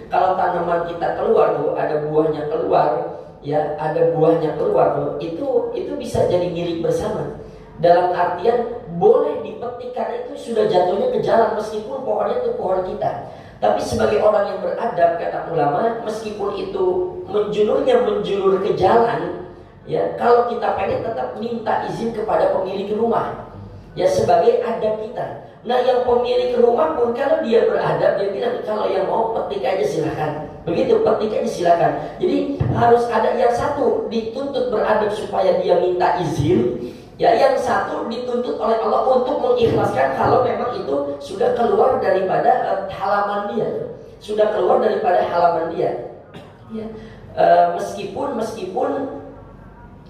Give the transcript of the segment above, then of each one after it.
kalau tanaman kita keluar tuh, ada buahnya keluar, ya, ada buahnya keluar tuh, itu bisa jadi milik bersama. Dalam artian boleh dipetik karena itu sudah jatuhnya ke jalan meskipun pohonnya itu pohon kita. Tapi sebagai orang yang beradab, kata ulama, meskipun itu menjulur ke jalan, ya, kalau kita pengen tetap minta izin kepada pemilik rumah, ya, sebagai adab kita. Nah, yang pemilik rumah pun kalau dia beradab, dia bilang kalau yang mau petik aja silakan. Begitu, petik aja silakan. Jadi harus ada yang satu dituntut beradab supaya dia minta izin, ya, yang satu dituntut oleh Allah untuk mengikhlaskan kalau memang itu sudah keluar daripada halaman dia, sudah keluar daripada halaman dia. Ya. Meskipun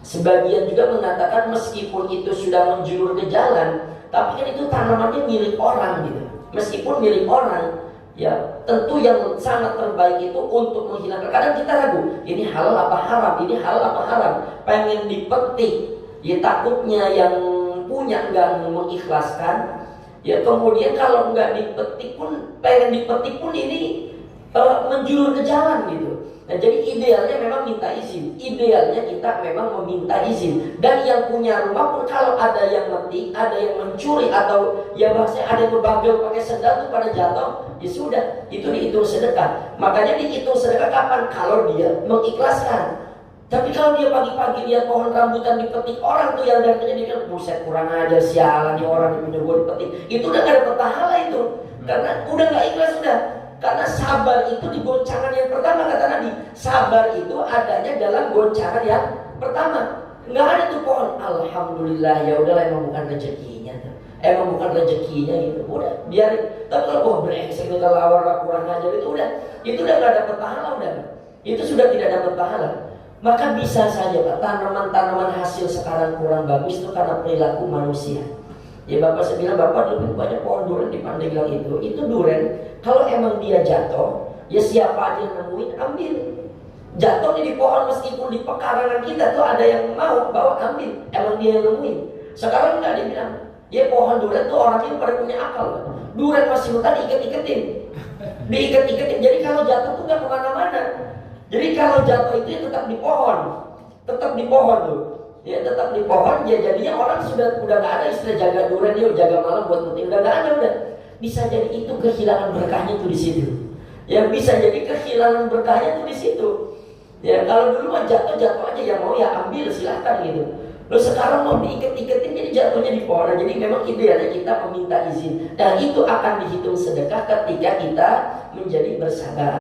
sebagian juga mengatakan meskipun itu sudah menjulur ke jalan, tapi kan itu tanamannya milik orang gitu. Meskipun milik orang, ya, tentu yang sangat terbaik itu untuk menghilangkan. Kadang kita ragu, ini halal apa haram, ini halal apa haram. Pengen dipetik, ya, takutnya yang punya nggak mengikhlaskan. Ya, kemudian kalau nggak dipetik pun, pengen dipetik pun ini menjulur ke jalan gitu. Nah, jadi idealnya memang minta izin. Idealnya kita memang meminta izin. Dan yang punya rumah pun kalau ada yang metik, ada yang mencuri, atau ya bahasanya ada yang berbagel pakai sendal itu pada jatuh, ya sudah, itu dihitung sedekah. Makanya dihitung sedekah kapan? Kalau dia mengikhlaskan. Tapi kalau dia pagi-pagi lihat pohon rambutan dipetik orang tuh, yang datanya dia bilang, buset, kurang ajar, sialan nih orang yang punya gue dipetik. Itu udah gak ada pahala itu. Karena udah gak ikhlas sudah. Karena sabar itu di goncangan yang pertama, kata Nabi. Sabar itu adanya dalam goncangan yang pertama. Nggak ada tuh pohon, alhamdulillah, ya udahlah, emang bukan rezekinya tuh. Emang bukan rezekinya gitu. Udah, biarin. Tapi kalau brengsek itu, kalau awal kurang ajar itu udah nggak dapat pahala, udah. Itu sudah tidak dapat pahala. Maka bisa saja Pak, tanaman-tanaman hasil sekarang kurang bagus itu karena perilaku manusia. Ya, Bapak saya bilang, Bapak lebih banyak pohon durian di Pandeglang itu durian. Kalau emang dia jatuh, ya siapa aja yang nemuin, ambil. Jatuh di pohon meskipun di pekarangan kita tuh ada yang mau bawa, ambil. Emang dia yang nemuin. Sekarang enggak, dia bilang, ya pohon durian tuh orangnya pada punya akal. Durian masih hutan diikat-ikatin. Diikat-ikatin, jadi kalau jatuh tuh gak kemana-mana. Jadi kalau jatuh itu ya tetap di pohon. Tetap di pohon tuh. Ya, tetap di pohon, ya, jadinya orang udah gak ada istilah jaga durian, dia jaga malam buat penting, udah gak ada, udah. Bisa jadi itu kehilangan berkahnya tuh di situ. Ya, bisa jadi kehilangan berkahnya tuh di situ. Ya, kalau dulu mah jatuh aja, yang mau ya ambil silahkan gitu. Loh, sekarang mau diikat-ikatin jadi jatuhnya di pohon. Jadi memang idealnya kita meminta izin. Dan itu akan dihitung sedekah ketika kita menjadi bersabar.